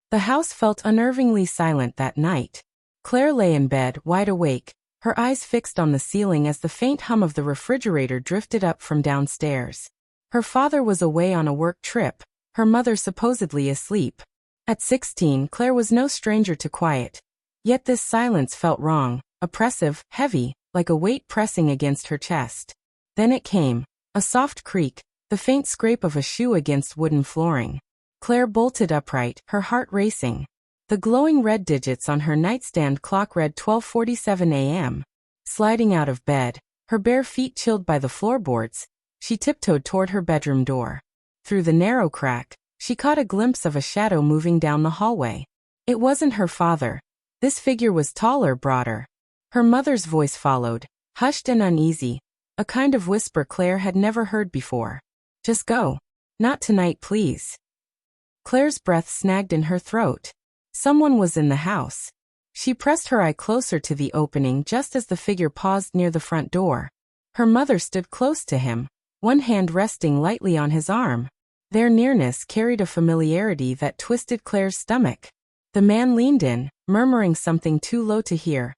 The house felt unnervingly silent that night. Claire lay in bed, wide awake, her eyes fixed on the ceiling as the faint hum of the refrigerator drifted up from downstairs. Her father was away on a work trip, her mother supposedly asleep. At 16, Claire was no stranger to quiet. Yet this silence felt wrong, oppressive, heavy, like a weight pressing against her chest. Then it came, a soft creak, the faint scrape of a shoe against wooden flooring. Claire bolted upright, her heart racing. The glowing red digits on her nightstand clock read 12:47 a.m. Sliding out of bed, her bare feet chilled by the floorboards, she tiptoed toward her bedroom door. Through the narrow crack, she caught a glimpse of a shadow moving down the hallway. It wasn't her father. This figure was taller, broader. Her mother's voice followed, hushed and uneasy, a kind of whisper Claire had never heard before. Just go. Not tonight, please. Claire's breath snagged in her throat. Someone was in the house. She pressed her eye closer to the opening just as the figure paused near the front door. Her mother stood close to him, one hand resting lightly on his arm. Their nearness carried a familiarity that twisted Claire's stomach. The man leaned in, murmuring something too low to hear,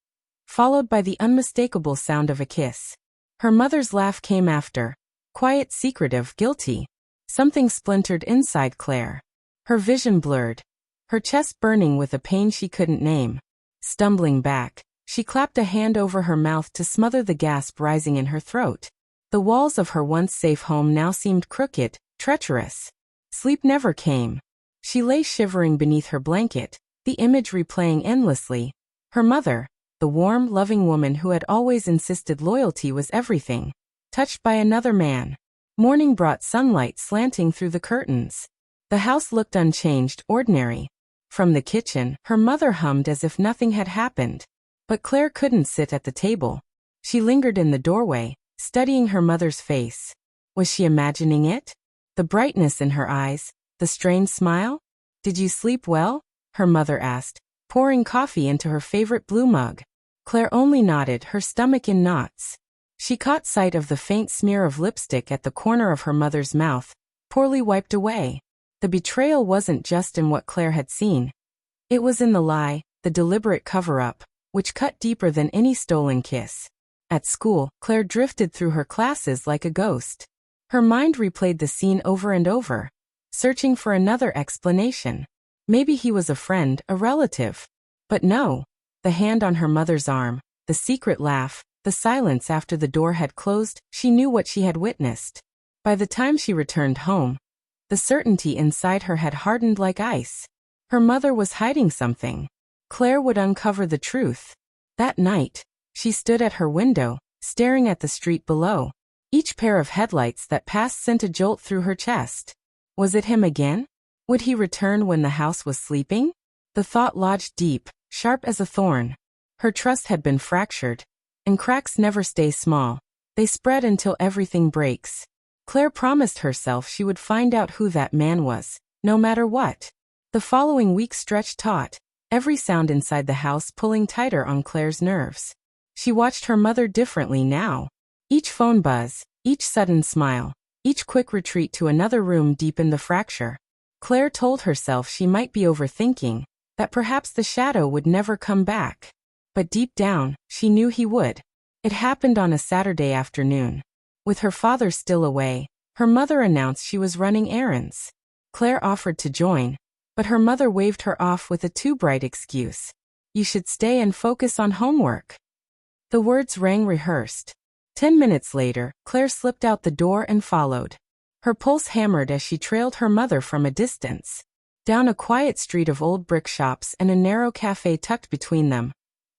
followed by the unmistakable sound of a kiss. Her mother's laugh came after, quiet, secretive, guilty. Something splintered inside Claire. Her vision blurred, her chest burning with a pain she couldn't name. Stumbling back, she clapped a hand over her mouth to smother the gasp rising in her throat. The walls of her once safe home now seemed crooked, treacherous. Sleep never came. She lay shivering beneath her blanket, the image replaying endlessly. Her mother, the warm, loving woman who had always insisted loyalty was everything, touched by another man. Morning brought sunlight slanting through the curtains. The house looked unchanged, ordinary. From the kitchen, her mother hummed as if nothing had happened. But Claire couldn't sit at the table. She lingered in the doorway, studying her mother's face. Was she imagining it? The brightness in her eyes, the strained smile? Did you sleep well? Her mother asked, pouring coffee into her favorite blue mug. Claire only nodded, her stomach in knots. She caught sight of the faint smear of lipstick at the corner of her mother's mouth, poorly wiped away. The betrayal wasn't just in what Claire had seen. It was in the lie, the deliberate cover-up, which cut deeper than any stolen kiss. At school, Claire drifted through her classes like a ghost. Her mind replayed the scene over and over, searching for another explanation. Maybe he was a friend, a relative. But no. The hand on her mother's arm, the secret laugh, the silence after the door had closed, she knew what she had witnessed. By the time she returned home, the certainty inside her had hardened like ice. Her mother was hiding something. Claire would uncover the truth. That night, she stood at her window, staring at the street below. Each pair of headlights that passed sent a jolt through her chest. Was it him again? Would he return when the house was sleeping? The thought lodged deep, sharp as a thorn. Her trust had been fractured. And cracks never stay small. They spread until everything breaks. Claire promised herself she would find out who that man was, no matter what. The following week stretched taut, every sound inside the house pulling tighter on Claire's nerves. She watched her mother differently now. Each phone buzz, each sudden smile, each quick retreat to another room deepened the fracture. Claire told herself she might be overthinking, that perhaps the shadow would never come back. But deep down, she knew he would. It happened on a Saturday afternoon. With her father still away, her mother announced she was running errands. Claire offered to join, but her mother waved her off with a too bright excuse. You should stay and focus on homework. The words rang rehearsed. 10 minutes later, Claire slipped out the door and followed. Her pulse hammered as she trailed her mother from a distance. Down a quiet street of old brick shops and a narrow cafe tucked between them,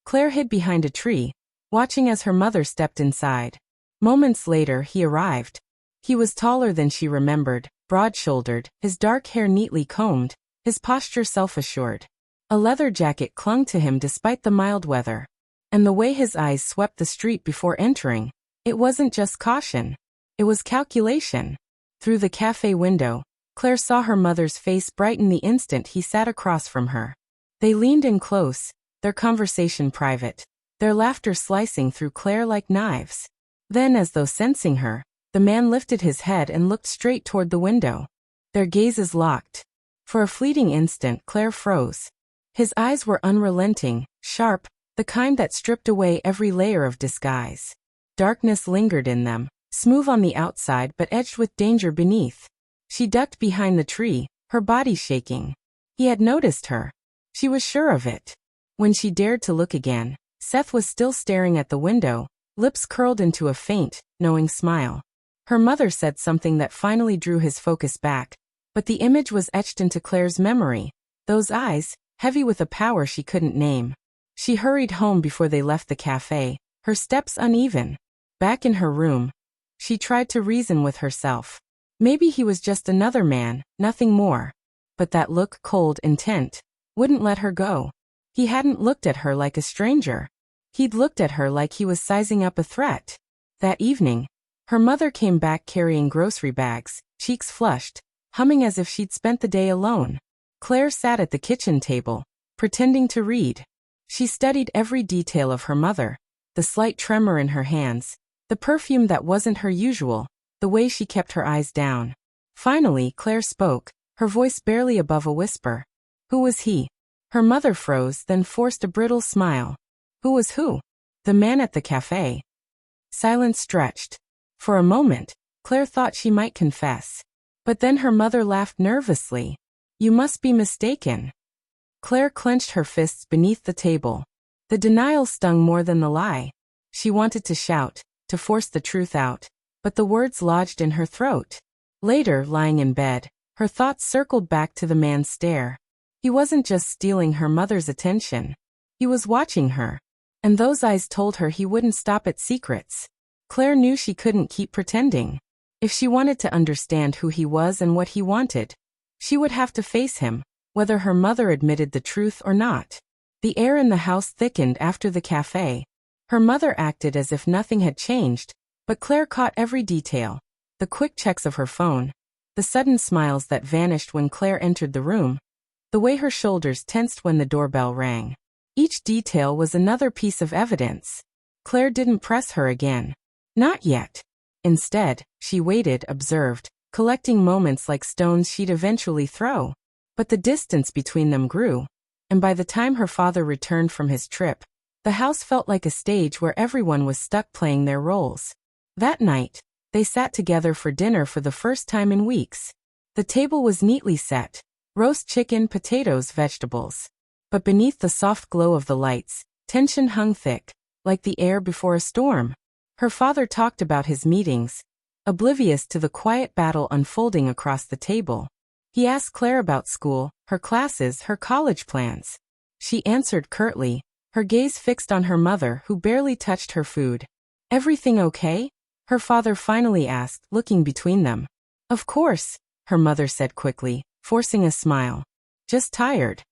Claire hid behind a tree, watching as her mother stepped inside. Moments later, he arrived. He was taller than she remembered, broad-shouldered, his dark hair neatly combed, his posture self-assured. A leather jacket clung to him despite the mild weather. And the way his eyes swept the street before entering, it wasn't just caution. It was calculation. Through the cafe window, Claire saw her mother's face brighten the instant he sat across from her. They leaned in close, their conversation private, their laughter slicing through Claire like knives. Then, as though sensing her, the man lifted his head and looked straight toward the window. Their gazes locked. For a fleeting instant, Claire froze. His eyes were unrelenting, sharp, the kind that stripped away every layer of disguise. Darkness lingered in them, smooth on the outside but edged with danger beneath. She ducked behind the tree, her body shaking. He had noticed her. She was sure of it. When she dared to look again, Seth was still staring at the window, lips curled into a faint, knowing smile. Her mother said something that finally drew his focus back, but the image was etched into Claire's memory. Those eyes, heavy with a power she couldn't name. She hurried home before they left the cafe, her steps uneven. Back in her room, she tried to reason with herself. Maybe he was just another man, nothing more. But that look, cold, intent, wouldn't let her go. He hadn't looked at her like a stranger. He'd looked at her like he was sizing up a threat. That evening, her mother came back carrying grocery bags, cheeks flushed, humming as if she'd spent the day alone. Claire sat at the kitchen table, pretending to read. She studied every detail of her mother, the slight tremor in her hands, the perfume that wasn't her usual, the way she kept her eyes down. Finally, Claire spoke, her voice barely above a whisper. Who was he? Her mother froze, then forced a brittle smile. Who was who? The man at the cafe. Silence stretched. For a moment, Claire thought she might confess. But then her mother laughed nervously. You must be mistaken. Claire clenched her fists beneath the table. The denial stung more than the lie. She wanted to shout, to force the truth out, but the words lodged in her throat. Later, lying in bed, her thoughts circled back to the man's stare. He wasn't just stealing her mother's attention. He was watching her. And those eyes told her he wouldn't stop at secrets. Claire knew she couldn't keep pretending. If she wanted to understand who he was and what he wanted, she would have to face him, whether her mother admitted the truth or not. The air in the house thickened after the cafe. Her mother acted as if nothing had changed, but Claire caught every detail. The quick checks of her phone, the sudden smiles that vanished when Claire entered the room, the way her shoulders tensed when the doorbell rang. Each detail was another piece of evidence. Claire didn't press her again. Not yet. Instead, she waited, observed, collecting moments like stones she'd eventually throw. But the distance between them grew, and by the time her father returned from his trip, the house felt like a stage where everyone was stuck playing their roles. That night, they sat together for dinner for the first time in weeks. The table was neatly set, roast chicken, potatoes, vegetables. But beneath the soft glow of the lights, tension hung thick, like the air before a storm. Her father talked about his meetings, oblivious to the quiet battle unfolding across the table. He asked Claire about school, her classes, her college plans. She answered curtly, her gaze fixed on her mother who barely touched her food. Everything okay? Her father finally asked, looking between them. Of course, her mother said quickly, forcing a smile. Just tired.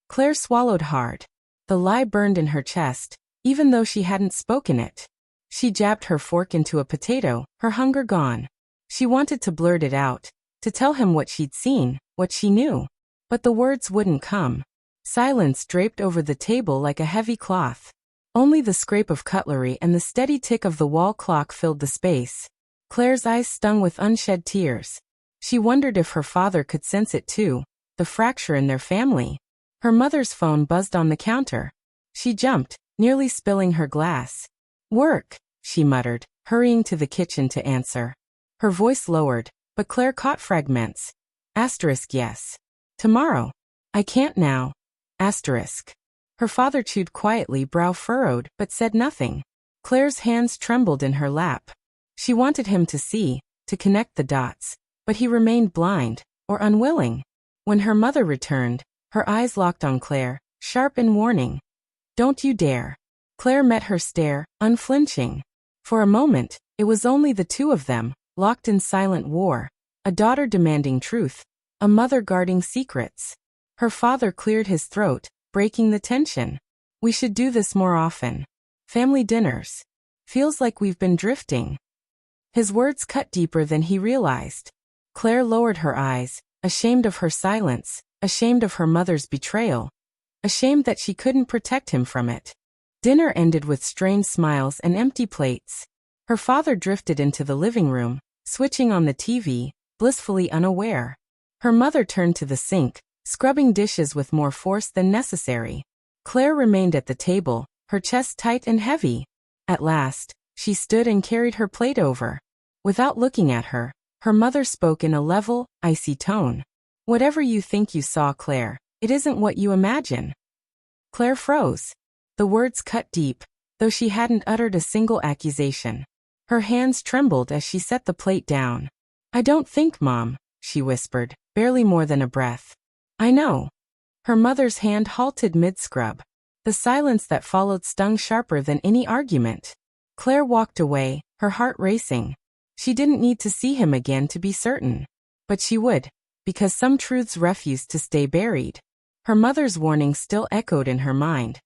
Claire swallowed hard. The lie burned in her chest, even though she hadn't spoken it. She jabbed her fork into a potato, her hunger gone. She wanted to blurt it out, to tell him what she'd seen, what she knew. But the words wouldn't come. Silence draped over the table like a heavy cloth. Only the scrape of cutlery and the steady tick of the wall clock filled the space. Claire's eyes stung with unshed tears. She wondered if her father could sense it too, the fracture in their family. Her mother's phone buzzed on the counter. She jumped, nearly spilling her glass. Work, she muttered, hurrying to the kitchen to answer. Her voice lowered, but Claire caught fragments. Asterisk yes. Tomorrow. I can't now. Asterisk. Her father chewed quietly, brow furrowed, but said nothing. Claire's hands trembled in her lap. She wanted him to see, to connect the dots, but he remained blind, or unwilling. When her mother returned, her eyes locked on Claire, sharp and warning. Don't you dare. Claire met her stare, unflinching. For a moment, it was only the two of them, locked in silent war. A daughter demanding truth, a mother guarding secrets. Her father cleared his throat, breaking the tension. We should do this more often. Family dinners. Feels like we've been drifting. His words cut deeper than he realized. Claire lowered her eyes, ashamed of her silence, ashamed of her mother's betrayal, ashamed that she couldn't protect him from it. Dinner ended with strained smiles and empty plates. Her father drifted into the living room, switching on the TV, blissfully unaware. Her mother turned to the sink, scrubbing dishes with more force than necessary. Claire remained at the table, her chest tight and heavy. At last, she stood and carried her plate over. Without looking at her, her mother spoke in a level, icy tone. "Whatever you think you saw, Claire, it isn't what you imagine." Claire froze. The words cut deep, though she hadn't uttered a single accusation. Her hands trembled as she set the plate down. "I don't think, Mom," she whispered, barely more than a breath. "I know." Her mother's hand halted mid-scrub. The silence that followed stung sharper than any argument. Claire walked away, her heart racing. She didn't need to see him again to be certain. But she would, because some truths refused to stay buried. Her mother's warning still echoed in her mind.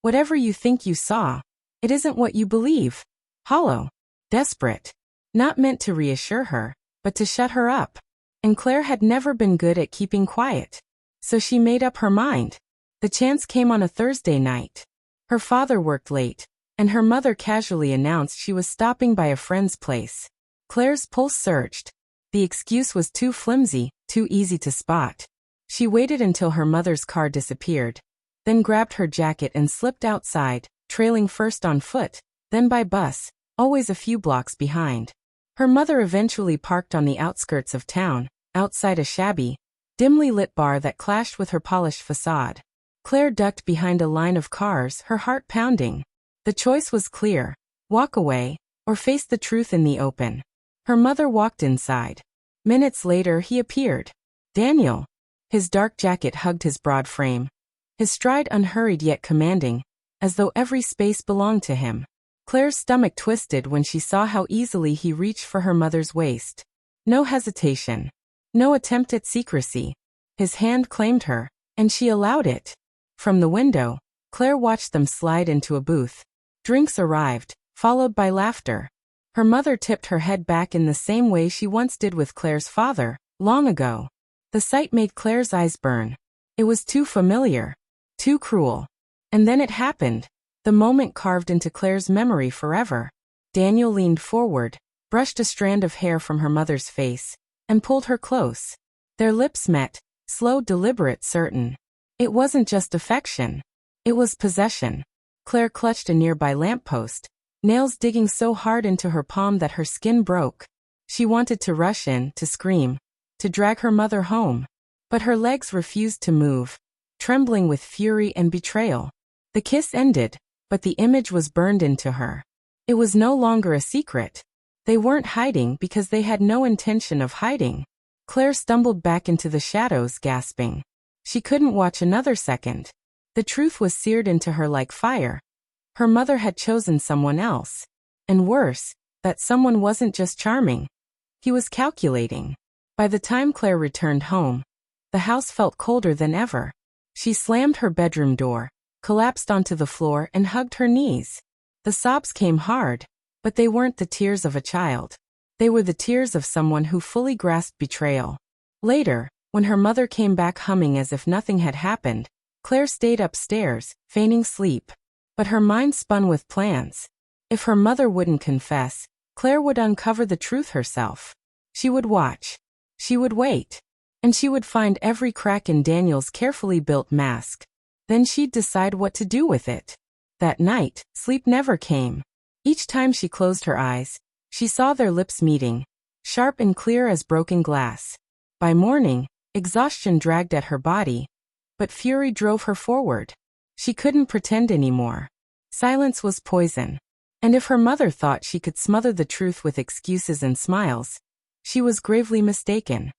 "Whatever you think you saw, it isn't what you believe." Hollow. Desperate. Not meant to reassure her, but to shut her up. And Claire had never been good at keeping quiet. So she made up her mind. The chance came on a Thursday night. Her father worked late, and her mother casually announced she was stopping by a friend's place. Claire's pulse surged. The excuse was too flimsy, too easy to spot. She waited until her mother's car disappeared, then grabbed her jacket and slipped outside, trailing first on foot, then by bus, always a few blocks behind. Her mother eventually parked on the outskirts of town, outside a shabby, dimly lit bar that clashed with her polished facade. Claire ducked behind a line of cars, her heart pounding. The choice was clear: walk away, or face the truth in the open. Her mother walked inside. Minutes later he appeared. Daniel. His dark jacket hugged his broad frame. His stride unhurried yet commanding, as though every space belonged to him. Claire's stomach twisted when she saw how easily he reached for her mother's waist. No hesitation. No attempt at secrecy. His hand claimed her, and she allowed it. From the window, Claire watched them slide into a booth. Drinks arrived, followed by laughter. Her mother tipped her head back in the same way she once did with Claire's father, long ago. The sight made Claire's eyes burn. It was too familiar. Too cruel. And then it happened. The moment carved into Claire's memory forever. Daniel leaned forward, brushed a strand of hair from her mother's face, and pulled her close. Their lips met, slow, deliberate, certain. It wasn't just affection. It was possession. Claire clutched a nearby lamppost, nails digging so hard into her palm that her skin broke. She wanted to rush in, to scream, to drag her mother home. But her legs refused to move, trembling with fury and betrayal. The kiss ended, but the image was burned into her. It was no longer a secret. They weren't hiding because they had no intention of hiding. Claire stumbled back into the shadows, gasping. She couldn't watch another second. The truth was seared into her like fire. Her mother had chosen someone else. And worse, that someone wasn't just charming. He was calculating. By the time Claire returned home, the house felt colder than ever. She slammed her bedroom door, collapsed onto the floor and hugged her knees. The sobs came hard, but they weren't the tears of a child. They were the tears of someone who fully grasped betrayal. Later, when her mother came back humming as if nothing had happened, Claire stayed upstairs, feigning sleep. But her mind spun with plans. If her mother wouldn't confess, Claire would uncover the truth herself. She would watch. She would wait. And she would find every crack in Daniel's carefully built mask. Then she'd decide what to do with it. That night, sleep never came. Each time she closed her eyes, she saw their lips meeting, sharp and clear as broken glass. By morning, exhaustion dragged at her body, but fury drove her forward. She couldn't pretend anymore. Silence was poison. And if her mother thought she could smother the truth with excuses and smiles, she was gravely mistaken.